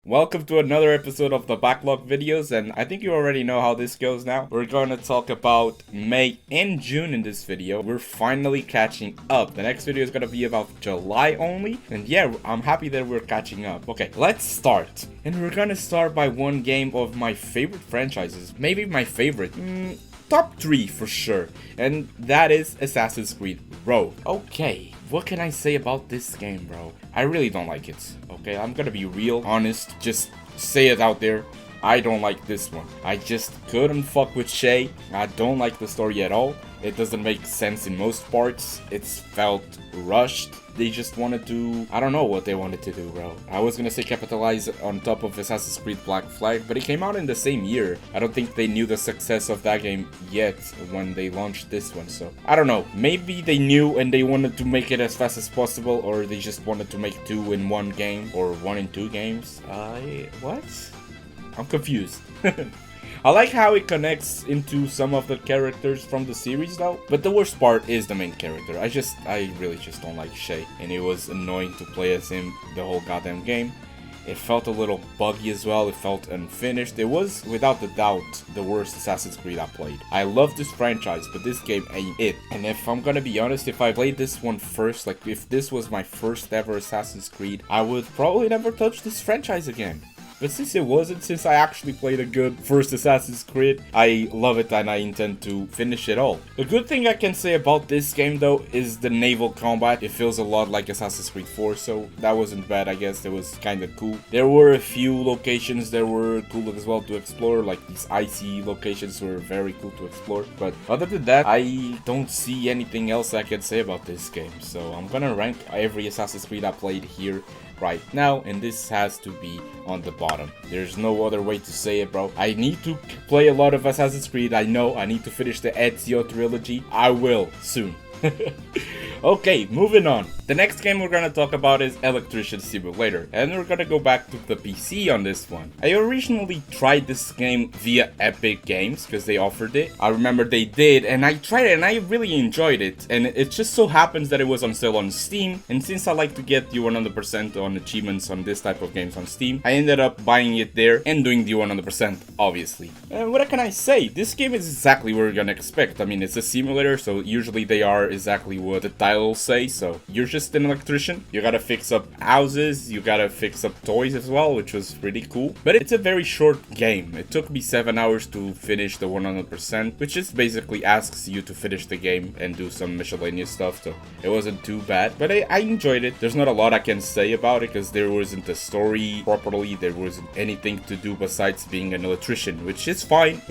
Welcome to another episode of the Backlog videos, and I think you already know how this goes now. We're going to talk about May and June in this video. We're finally catching up. The next video is going to be about July only, and yeah, I'm happy that we're catching up. Okay, let's start. And we're going to start by one game of my favorite franchises. Maybe my favorite. Top 3 for sure, and that is Assassin's Creed Rogue. Okay, what can I say about this game, bro? I really don't like it. Okay, I'm gonna be real, honest, just say it out there. I don't like this one. I just couldn't fuck with Shay. I don't like the story at all. It doesn't make sense in most parts. It's felt rushed. They just wanted to... I don't know what they wanted to do, bro. I was gonna say capitalize on top of Assassin's Creed Black Flag, but it came out in the same year. I don't think they knew the success of that game yet when they launched this one, so... I don't know. Maybe they knew and they wanted to make it as fast as possible, or they just wanted to make 2 in 1 game, or 1 in 2 games. What? I'm confused. I like how it connects into some of the characters from the series though, but the worst part is the main character. I really just don't like Shay, and it was annoying to play as him the whole goddamn game. It felt a little buggy as well, it felt unfinished. It was, without a doubt, the worst Assassin's Creed I played. I love this franchise, but this game ain't it. And if I'm gonna be honest, if I played this one first, like if this was my first ever Assassin's Creed, I would probably never touch this franchise again. But since it wasn't, since I actually played a good first Assassin's Creed, I love it and I intend to finish it all. The good thing I can say about this game though is the naval combat. It feels a lot like Assassin's Creed 4, so that wasn't bad, I guess. It was kind of cool. There were a few locations that were cool as well to explore, like these icy locations were very cool to explore. But other than that, I don't see anything else I can say about this game. So I'm gonna rank every Assassin's Creed I played here right now, and this has to be on the bottom. There's no other way to say it, bro. I need to play a lot of Assassin's Creed. I know I need to finish the Ezio trilogy. I will soon. Okay, moving on. The next game we're gonna talk about is Electrician Simulator, and we're gonna go back to the PC on this one. I originally tried this game via Epic Games because they offered it. I remember they did, and I tried it and I really enjoyed it. And it just so happens that it was on sale on Steam, and since I like to get the 100% on achievements on this type of games on Steam, I ended up buying it there and doing the 100%, obviously. What can I say? This game is exactly what you're gonna expect. I mean, it's a simulator, so usually they are exactly what the title say. So you're just an electrician, you gotta fix up houses, you gotta fix up toys as well, which was pretty cool. But it's a very short game. It took me 7 hours to finish the 100%, which just basically asks you to finish the game and do some miscellaneous stuff, so it wasn't too bad. But I enjoyed it. There's not a lot I can say about it because there wasn't a story properly, there wasn't anything to do besides being an electrician, which is fine,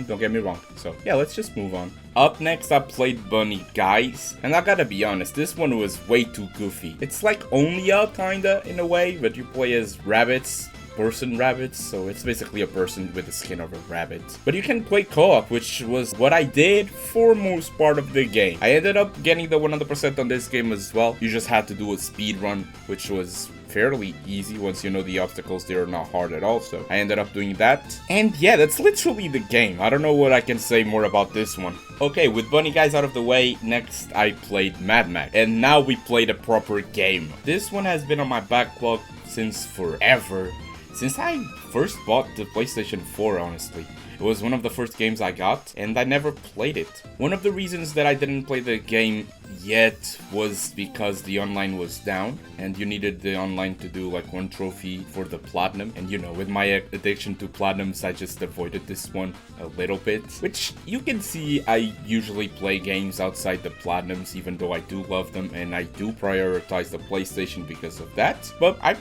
don't get me wrong. So yeah, let's just move on. Up next, I played Bunny Guys, and I gotta be honest, this one was way too goofy. It's like Only Up kinda in a way, but you play as rabbits. Person rabbits, so it's basically a person with the skin of a rabbit. But you can play co-op, which was what I did for most part of the game. I ended up getting the 100% on this game as well. You just had to do a speed run, which was fairly easy once you know the obstacles. They are not hard at all, so I ended up doing that. And yeah, that's literally the game. I don't know what I can say more about this one. Okay, with Bunny Guys out of the way, next I played Mad Max, and now we played a proper game. This one has been on my backlog since forever. Since I first bought the PlayStation 4, honestly. It was one of the first games I got, and I never played it. One of the reasons that I didn't play the game yet was because the online was down, and you needed the online to do like 1 trophy for the platinum. And you know, with my addiction to platinums, I just avoided this one a little bit. Which you can see, I usually play games outside the platinums, even though I do love them, and I do prioritize the PlayStation because of that. But I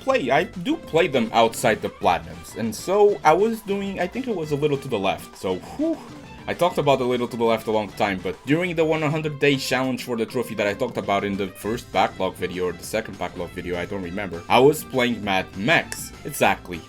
do play them outside the platinums, and so I was doing, I think it was a little to the left. So, whew. I talked about a little to the left a long time, but during the 100-day challenge for the trophy that I talked about in the first backlog video or the second backlog video, I don't remember, I was playing Mad Max. Exactly.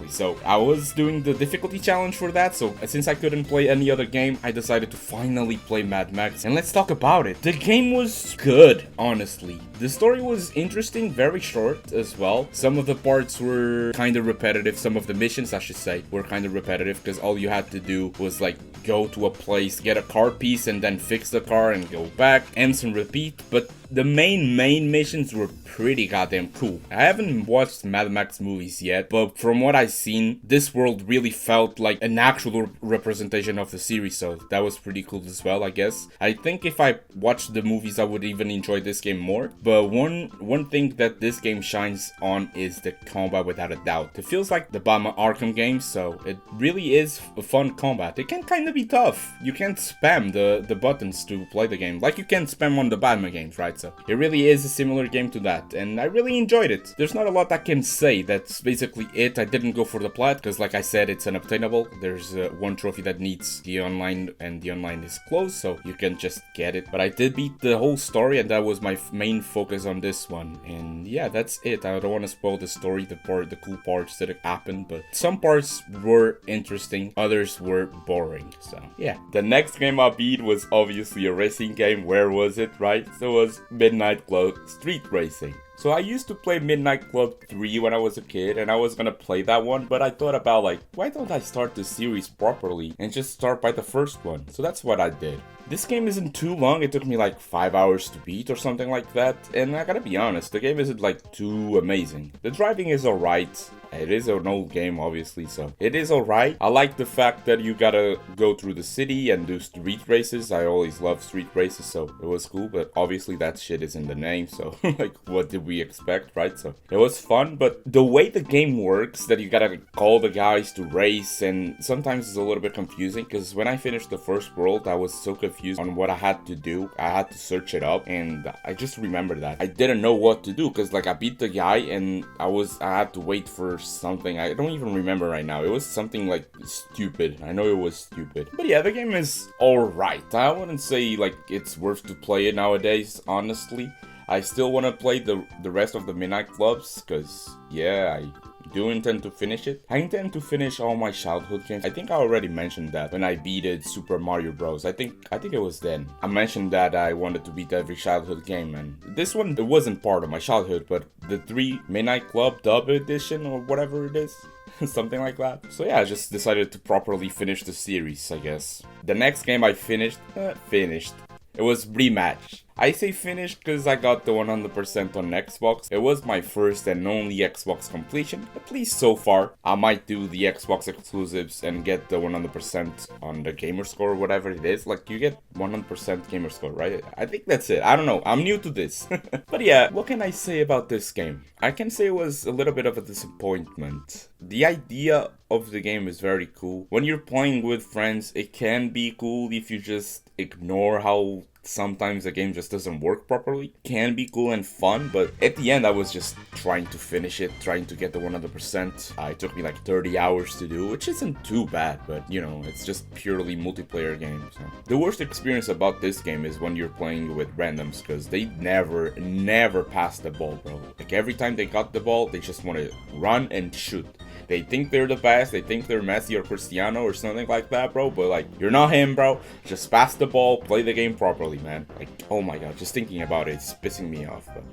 So I was doing the difficulty challenge for that, so since I couldn't play any other game, I decided to finally play Mad Max, and let's talk about it. The game was good, honestly. The story was interesting, very short as well. Some of the parts were kind of repetitive, some of the missions, I should say, were kind of repetitive, because all you had to do was like go to a place, get a car piece, and then fix the car and go back, and some repeat. But The main missions were pretty goddamn cool. I haven't watched Mad Max movies yet, but from what I've seen, this world really felt like an actual representation of the series, so that was pretty cool as well, I guess. I think if I watched the movies, I would even enjoy this game more. But one thing that this game shines on is the combat, without a doubt. It feels like the Batman Arkham games, so it really is a fun combat. It can kind of be tough. You can't spam the buttons to play the game, like you can spam on the Batman games, right? So it really is a similar game to that, and I really enjoyed it. There's not a lot I can say. That's basically it. I didn't go for the plat, because like I said, it's unobtainable. There's one trophy that needs the online, and the online is closed, so you can just get it. But I did beat the whole story, and that was my main focus on this one. And yeah, that's it. I don't want to spoil the story, the cool parts that happened, but some parts were interesting, others were boring. So yeah, the next game I beat was obviously a racing game. Where was it, right? So it was Midnight Club Street Racing. So I used to play Midnight Club 3 when I was a kid, and I was gonna play that one, but I thought about like, why don't I start the series properly and just start by the first one? So that's what I did. This game isn't too long. It took me like 5 hours to beat or something like that, and I gotta be honest, the game isn't like too amazing. The driving is alright. It is an old game, obviously, so it is alright. I like the fact that you gotta go through the city and do street races. I always love street races, so it was cool, but obviously that shit is in the name, so like, what did we expect, right? So it was fun, but the way the game works, that you gotta call the guys to race, and sometimes it's a little bit confusing, because when I finished the first world, I was so confused on what I had to do. I had to search it up, and I just remember that I didn't know what to do, because like I beat the guy, and I had to wait for something. I don't even remember right now. It was something like stupid. I know it was stupid. But yeah, the game is alright. I wouldn't say like it's worth to play it nowadays, honestly. I still want to play the rest of the Midnight Clubs, because yeah, I do intend to finish it. I intend to finish all my childhood games. I think I already mentioned that when I beated Super Mario Bros. I think it was then. I mentioned that I wanted to beat every childhood game, and this one, it wasn't part of my childhood, but the 3 Midnight Club Dub Edition or whatever it is. Something like that. So yeah, I just decided to properly finish the series, I guess. The next game I finished, it was Rematch. I say finished because I got the 100% on Xbox. It was my first and only Xbox completion, at least so far. I might do the Xbox exclusives and get the 100% on the gamer score or whatever it is. Like, you get 100% gamer score, right? I think that's it. I don't know. I'm new to this. But yeah, what can I say about this game? I can say it was a little bit of a disappointment. The idea of the game is very cool. When you're playing with friends, it can be cool if you just ignore how sometimes the game just doesn't work properly. Can be cool and fun, but at the end I was just trying to finish it, trying to get the 100%. It took me like 30 hours to do, which isn't too bad, but you know, it's just purely multiplayer game. So the worst experience about this game is when you're playing with randoms, because they never pass the ball, bro. Like every time they got the ball, they just want to run and shoot. They think they're the best, they think they're Messi or Cristiano or something like that, bro, but like, you're not him, bro. Just pass the ball, play the game properly, man. Like, oh my god, just thinking about it, it's pissing me off. But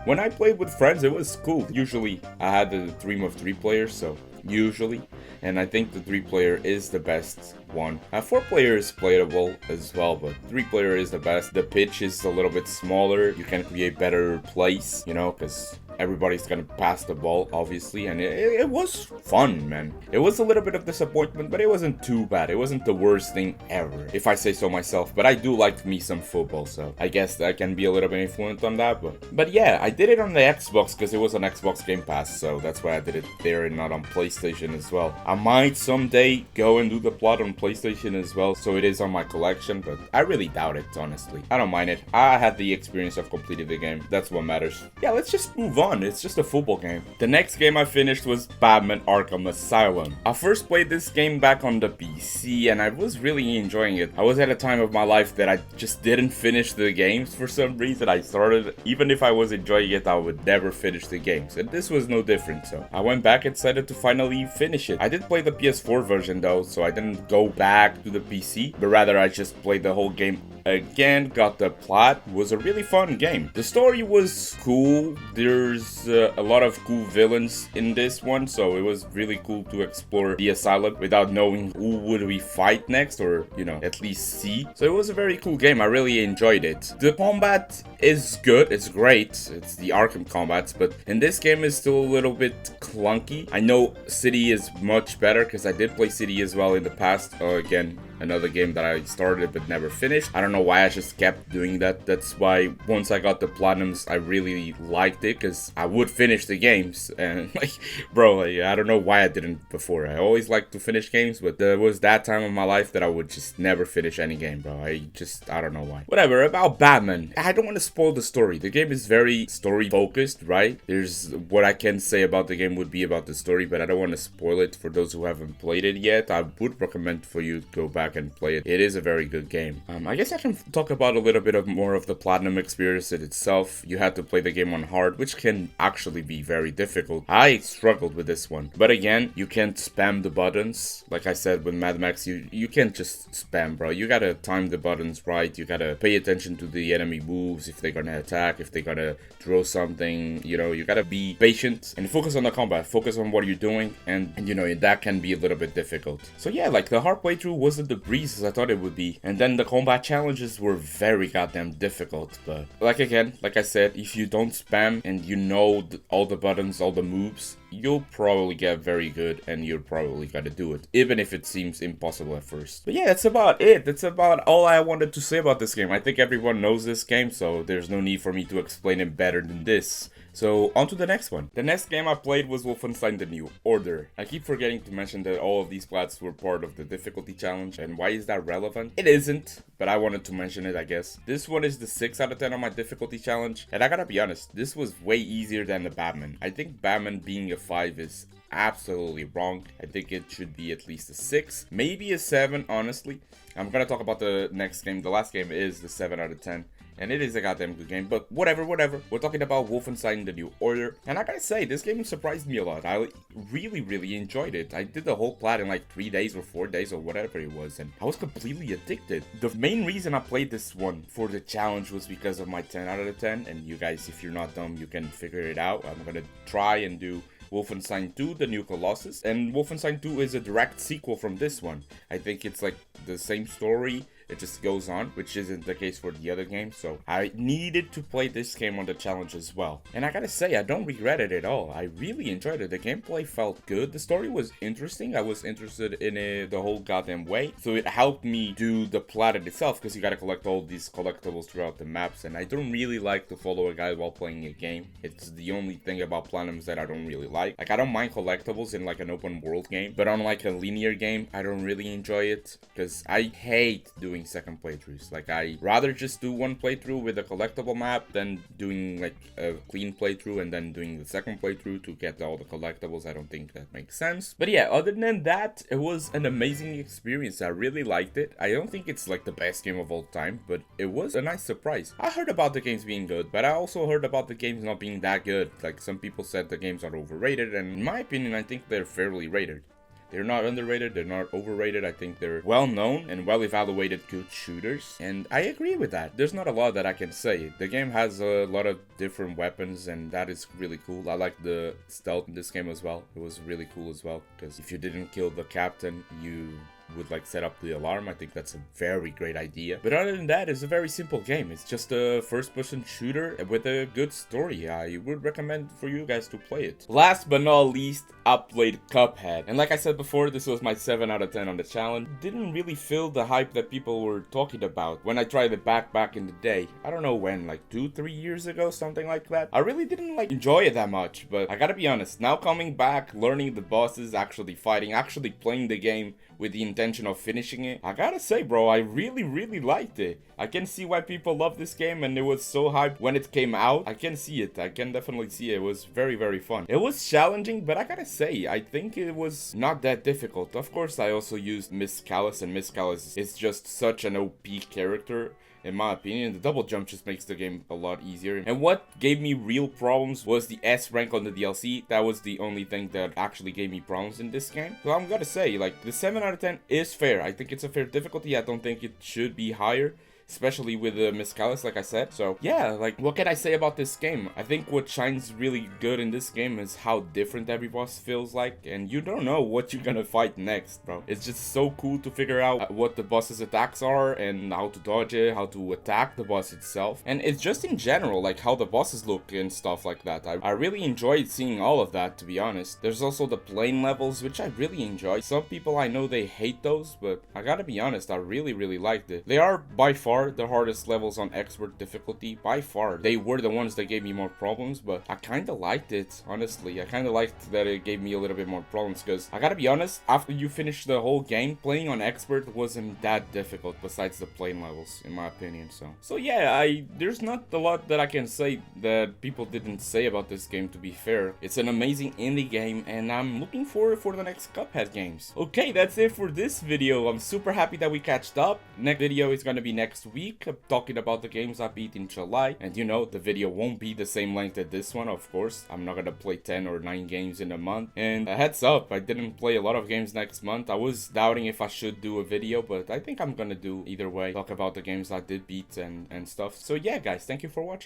when I played with friends, it was cool. Usually, I had the dream of 3 players, so usually, and I think the 3-player is the best one. 4-player is playable as well, but 3-player is the best. The pitch is a little bit smaller, you can create better plays, you know, because everybody's gonna pass the ball, obviously, and it was fun, man. It was a little bit of disappointment, but it wasn't too bad. It wasn't the worst thing ever, if I say so myself, but I do like me some football, so I guess that can be a little bit influenced on that, but yeah, I did it on the Xbox because it was on Xbox Game Pass, so that's why I did it there and not on PlayStation as well. I might someday go and do the plot on PlayStation as well, so it is on my collection, but I really doubt it, honestly. I don't mind it. I had the experience of completing the game. That's what matters. Yeah, let's just move on. It's just a football game. The next game I finished was Batman Arkham Asylum. I first played this game back on the PC, and I was really enjoying it. I was at a time of my life that I just didn't finish the games for some reason. I started, even if I was enjoying it, I would never finish the games, and this was no different, so I went back and decided to finally finish it. I did play the PS4 version though, so I didn't go back to the PC, but rather I just played the whole game again got the plot. It was a really fun game. The story was cool. There's a lot of cool villains in this one, so it was really cool to explore the Asylum without knowing who would we fight next, or, you know, at least see. So it was a very cool game. I really enjoyed it. The combat is good. It's great. It's the Arkham combats, but in this game it's still a little bit clunky. I know City is much better because I did play City as well in the past. Again, another game that I started but never finished. I don't know why I just kept doing that. That's why once I got the platinums, I really liked it because I would finish the games. And like, bro, like, I don't know why I didn't before. I always like to finish games, but there was that time of my life that I would just never finish any game, bro. I don't know why. Whatever, about Batman. I don't want to spoil the story. The game is very story focused, right? There's what I can say about the game would be about the story, but I don't want to spoil it for those who haven't played it yet. I would recommend for you to go back and play it. It is a very good game. I guess I can talk about a little bit of more of the platinum experience itself. You had to play the game on hard, which can actually be very difficult. I struggled with this one, but again, you can't spam the buttons. Like I said with Mad Max, you can't just spam, bro. You gotta time the buttons right. You gotta pay attention to the enemy moves, if they're gonna attack, if they're gonna throw something. You know, you gotta be patient and focus on the combat, focus on what you're doing, and you know, that can be a little bit difficult. So yeah, like the hard playthrough wasn't the breeze as I thought it would be, and then the combat challenges were very goddamn difficult. But like I said, if you don't spam and you know all the buttons, all the moves, you'll probably get very good, and you're probably gonna do it, even if it seems impossible at first. But yeah, that's about it. That's about all I wanted to say about this game. I think everyone knows this game, so there's no need for me to explain it better than this. So, on to the next one. The next game I played was Wolfenstein The New Order. I keep forgetting to mention that all of these plots were part of the difficulty challenge, and why is that relevant? It isn't, but I wanted to mention it, I guess. This one is the 6 out of 10 on my difficulty challenge, and I gotta be honest, this was way easier than the Batman. I think Batman being a 5 is absolutely wrong. I think it should be at least a 6, maybe a 7, honestly. I'm gonna talk about the next game. The last game is the 7 out of 10. And it is a goddamn good game, but whatever. We're talking about Wolfenstein The New Order. And I gotta say, this game surprised me a lot. I really enjoyed it. I did the whole plot in like 3 days or 4 days or whatever it was, and I was completely addicted. The main reason I played this one for the challenge was because of my 10 out of 10. And you guys, if you're not dumb, you can figure it out. I'm gonna try and do Wolfenstein 2, The New Colossus. And Wolfenstein 2 is a direct sequel from this one. I think it's like the same story. It just goes on, which isn't the case for the other game, so I needed to play this game on the challenge as well. And I gotta say, I don't regret it at all. I really enjoyed it. The gameplay felt good. The story was interesting. I was interested in it the whole goddamn way, so it helped me do the plot itself, because you gotta collect all these collectibles throughout the maps, and I don't really like to follow a guide while playing a game. It's the only thing about platinums that I don't really like. Like, I don't mind collectibles in like an open world game, but on like a linear game, I don't really enjoy it, because I hate doing second playthroughs. Like, I rather just do one playthrough with a collectible map than doing like a clean playthrough and then doing the second playthrough to get all the collectibles. I don't think that makes sense. But yeah, other than that, it was an amazing experience. I really liked it. I don't think it's like the best game of all time, but it was a nice surprise. I heard about the games being good, but I also heard about the games not being that good. Like, some people said the games are overrated, and in my opinion, I think they're fairly rated. They're not underrated, they're not overrated. I think they're well-known and well-evaluated good shooters, and I agree with that. There's not a lot that I can say. The game has a lot of different weapons, and that is really cool. I like the stealth in this game as well. It was really cool as well, because if you didn't kill the captain, you would like set up the alarm. I think that's a very great idea. But other than that, it's a very simple game. It's just a first-person shooter with a good story. I would recommend for you guys to play it. Last but not least, I played Cuphead. And like I said before, this was my 7 out of 10 on the challenge. Didn't really feel the hype that people were talking about when I tried it back in the day. I don't know when, like 2-3 years ago, something like that. I really didn't like enjoy it that much, but I gotta be honest, now coming back, learning the bosses, actually fighting, actually playing the game with the intention of finishing it, I gotta say, bro, I really liked it. I can see why people love this game, and it was so hyped when it came out. I can see it. I can definitely see it. It was very fun. It was challenging, but I gotta say, I think it was not that difficult. Of course, I also used Miss Callis, and Miss Callis is just such an OP character. In my opinion, the double jump just makes the game a lot easier. And what gave me real problems was the S rank on the DLC. That was the only thing that actually gave me problems in this game. So I'm gonna say, like, the 7 out of 10 is fair. I think it's a fair difficulty. I don't think it should be higher, especially with the Miscalis, like I said. So yeah, like, what can I say about this game? I think what shines really good in this game is how different every boss feels like, and you don't know what you're gonna fight next, bro. It's just so cool to figure out what the boss's attacks are and how to dodge it, how to attack the boss itself, and it's just in general, like, how the bosses look and stuff like that. I really enjoyed seeing all of that, to be honest. There's also the plane levels, which I really enjoy. Some people, I know they hate those, but I gotta be honest, I really liked it. They are by far the hardest levels on expert difficulty, by far. They were the ones that gave me more problems, but I kinda liked it, honestly. I kinda liked that it gave me a little bit more problems, because I gotta be honest, after you finish the whole game, playing on expert wasn't that difficult besides the plane levels, in my opinion. So yeah, there's not a lot that I can say that people didn't say about this game, to be fair. It's an amazing indie game, and I'm looking forward for the next Cuphead games. Okay, that's it for this video. I'm super happy that we catched up. Next video is gonna be next week, talking about the games I beat in July, and you know, the video won't be the same length as this one, of course. I'm not gonna play 10 or 9 games in a month, and a heads up, I didn't play a lot of games next month. I was doubting if I should do a video, but I think I'm gonna do either way, talk about the games I did beat and stuff. So yeah, guys, thank you for watching.